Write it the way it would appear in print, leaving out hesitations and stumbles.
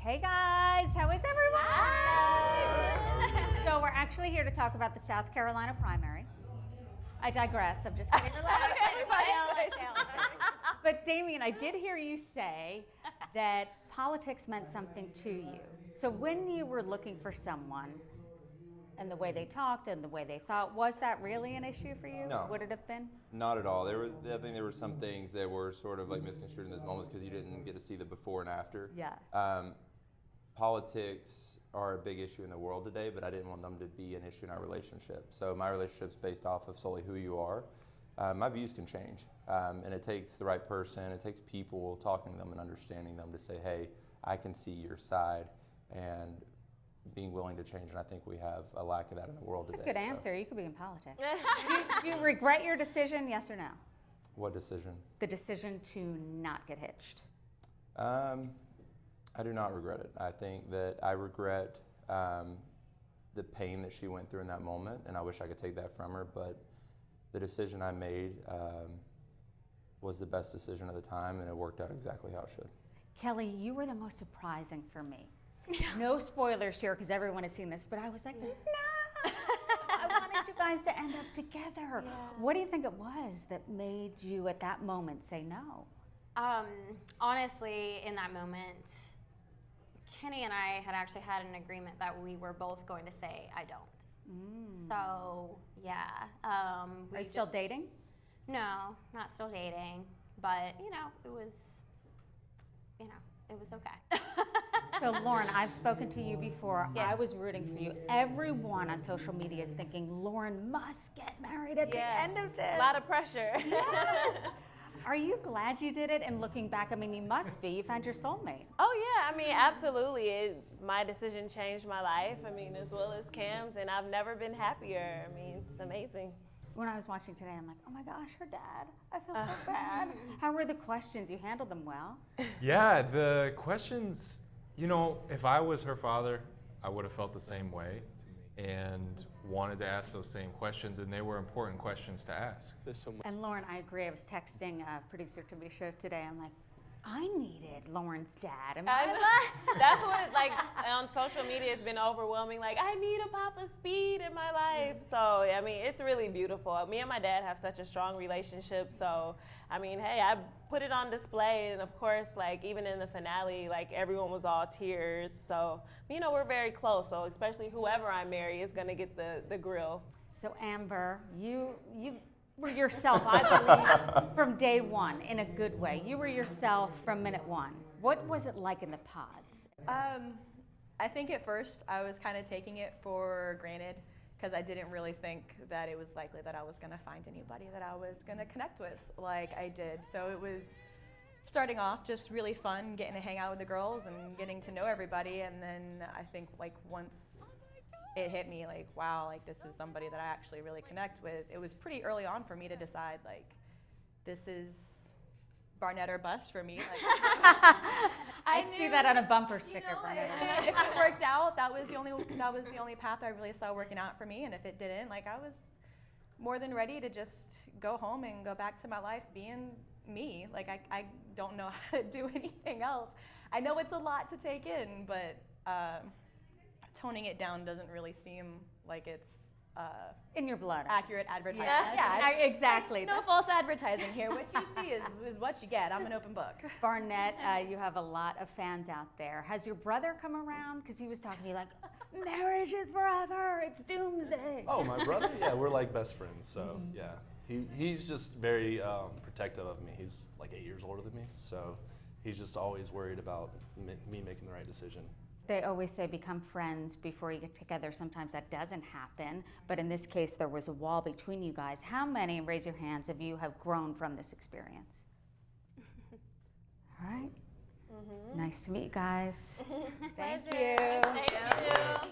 Hey guys, how is everyone? Hi. So we're actually here to talk about the South Carolina primary. I digress. I'm just kidding. Relax. But Damien, I did hear you say that politics meant something to you. So when you were looking for someone, and the way they talked and the way they thought, was that really an issue for you? No. Would it have been? Not at all. I think there were some things that were sort of like misconstrued in those moments because you didn't get to see the before and after. Yeah. Politics are a big issue in the world today, but I didn't want them to be an issue in our relationship. So my relationship's based off of solely who you are. My views can change, and it takes the right person. It takes people talking to them and understanding them to say, hey, I can see your side, and being willing to change, and I think we have a lack of that in the world today. That's a good answer. You could be in politics. Do you regret your decision, yes or no? What decision? The decision to not get hitched. I do not regret it. I think that I regret the pain that she went through in that moment, and I wish I could take that from her, but the decision I made was the best decision at the time, and it worked out exactly how it should. Kelly, you were the most surprising for me. No spoilers here because everyone has seen this, but I was like, no! I wanted you guys to end up together. Yeah. What do you think it was that made you at that moment say no? Honestly, in that moment, Kenny and I had actually had an agreement that we were both going to say, I don't. So, yeah. Are you still dating? No, not still dating, but, it was okay. So Lauren, I've spoken to you before. Yeah. I was rooting for you. Everyone on social media is thinking Lauren must get married at the end of this. A lot of pressure. Yes. Are you glad you did it? And looking back, I mean, you must be. You found your soulmate. Oh yeah, I mean, absolutely. My decision changed my life. I mean, as well as Cam's, and I've never been happier. I mean, it's amazing. When I was watching today, I'm like, oh my gosh, her dad. I feel so bad. How were the questions? You handled them well. Yeah, the questions, if I was her father, I would have felt the same way and wanted to ask those same questions, and they were important questions to ask. And Lauren, I agree. I was texting producer Tamisha today. I'm like, I needed Lauren's dad. That's what, on social media, it's been overwhelming. Like, I need a Papa Speed in my life. So, I mean, it's really beautiful. Me and my dad have such a strong relationship. So, I mean, hey, I put it on display. And, of course, even in the finale, everyone was all tears. So, we're very close. So, especially whoever I marry is going to get the grill. So, Amber, you were yourself, I believe, from day one, in a good way. You were yourself from minute one. What was it like in the pods? I think at first I was kind of taking it for granted because I didn't really think that it was likely that I was going to find anybody that I was going to connect with like I did. So it was starting off just really fun, getting to hang out with the girls and getting to know everybody. And then I think once it hit me wow, this is somebody that I actually really connect with. It was pretty early on for me to decide this is Barnett or bust for me. I see that on a bumper sticker, Barnett. If it worked out, that was the only path I really saw working out for me. And if it didn't, I was more than ready to just go home and go back to my life being me. I don't know how to do anything else. I know it's a lot to take in, but toning it down doesn't really seem like it's in your blood. Accurate advertising. Yeah, exactly. No false advertising here. What you see is what you get. I'm an open book. Barnett, you have a lot of fans out there. Has your brother come around? Because he was talking to you marriage is forever. It's doomsday. Oh, my brother? Yeah, we're best friends. So yeah, he's just very protective of me. He's 8 years older than me, so he's just always worried about me making the right decision. They always say become friends before you get together. Sometimes that doesn't happen, but in this case, there was a wall between you guys. How many, raise your hands, of you have grown from this experience? All right. Nice to meet you guys. Thank you. Thank you.